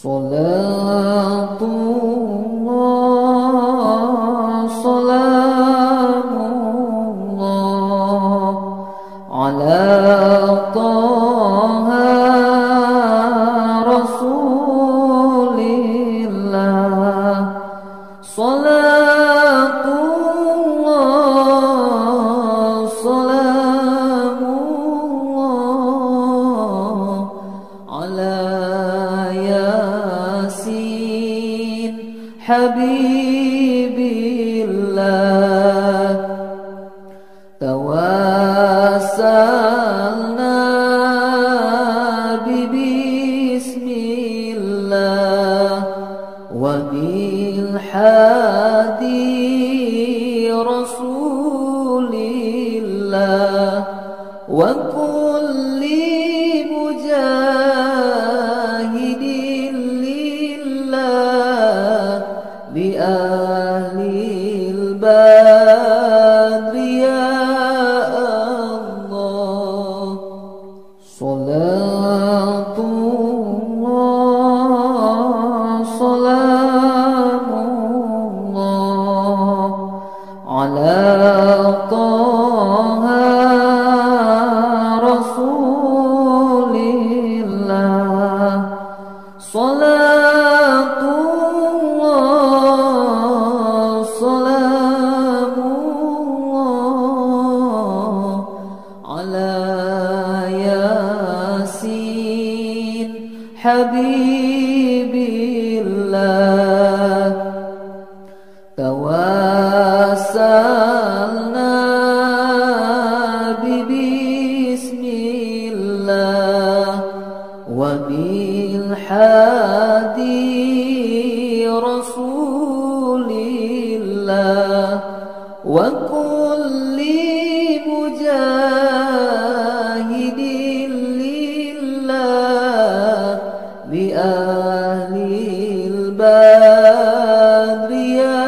Salatullah, salamullah ala Taha Rasulillah. Salatullah, salamullah ala Yasin Habibillah. Tawassalna bismillah wa bil hadi Rasulillah wa kulli mujahidin lillah bi ahlil badri ya Allah. Salatullah, salamullah ala Taha Rasulillah. Salatullah, salamullah ala Yasin Habibillah. Tawassalna bismillah wa bil hadi Rasulillah wa kulli mujahidin lillah bi ahlil badri ya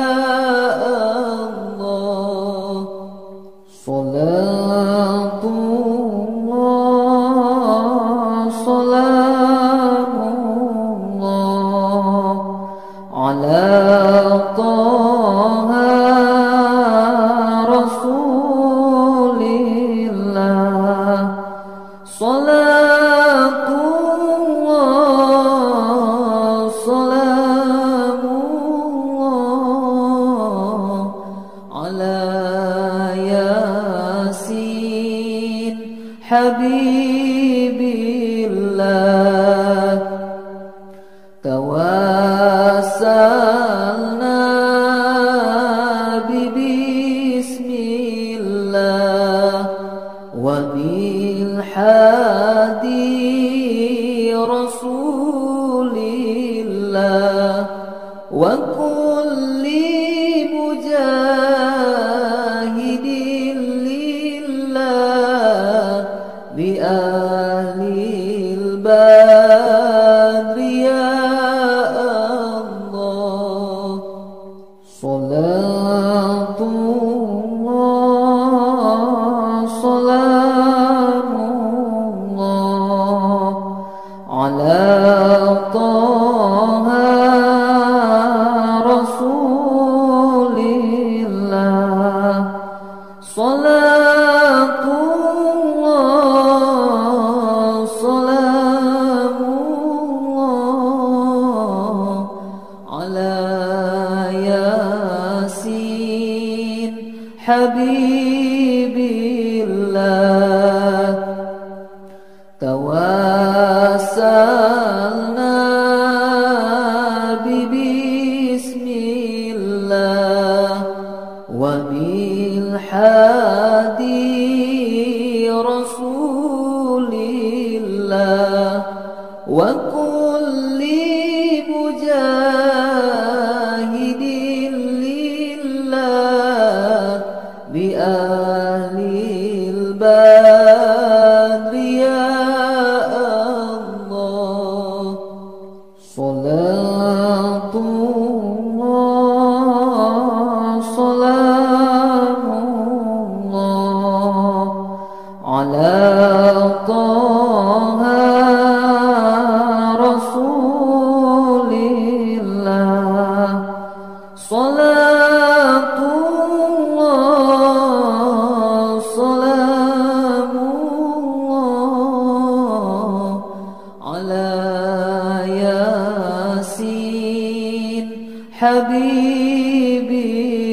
Allah. Salatullah, salamullah ala Taha Rasulillah. Salatullah, salamullah ala Yasin Habibillah. Tawassalna bismillah wa bil hadi Rasulillah wa kulli mujahidin lillah bi ahlil badri ya Allah. Salatullah, salamullah ala Taha Rasulillah. Salatullah, salamullah ala Yasin Habibillah. Tawassalna bismillah wa bil hadi Rasulillah wa kulli mujahidin lillah bi ahlil badri ya Allah. ياسين حبيب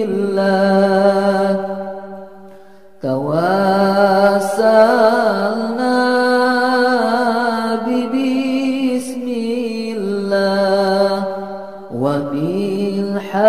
الله توسلنا ببسم الله وبالحق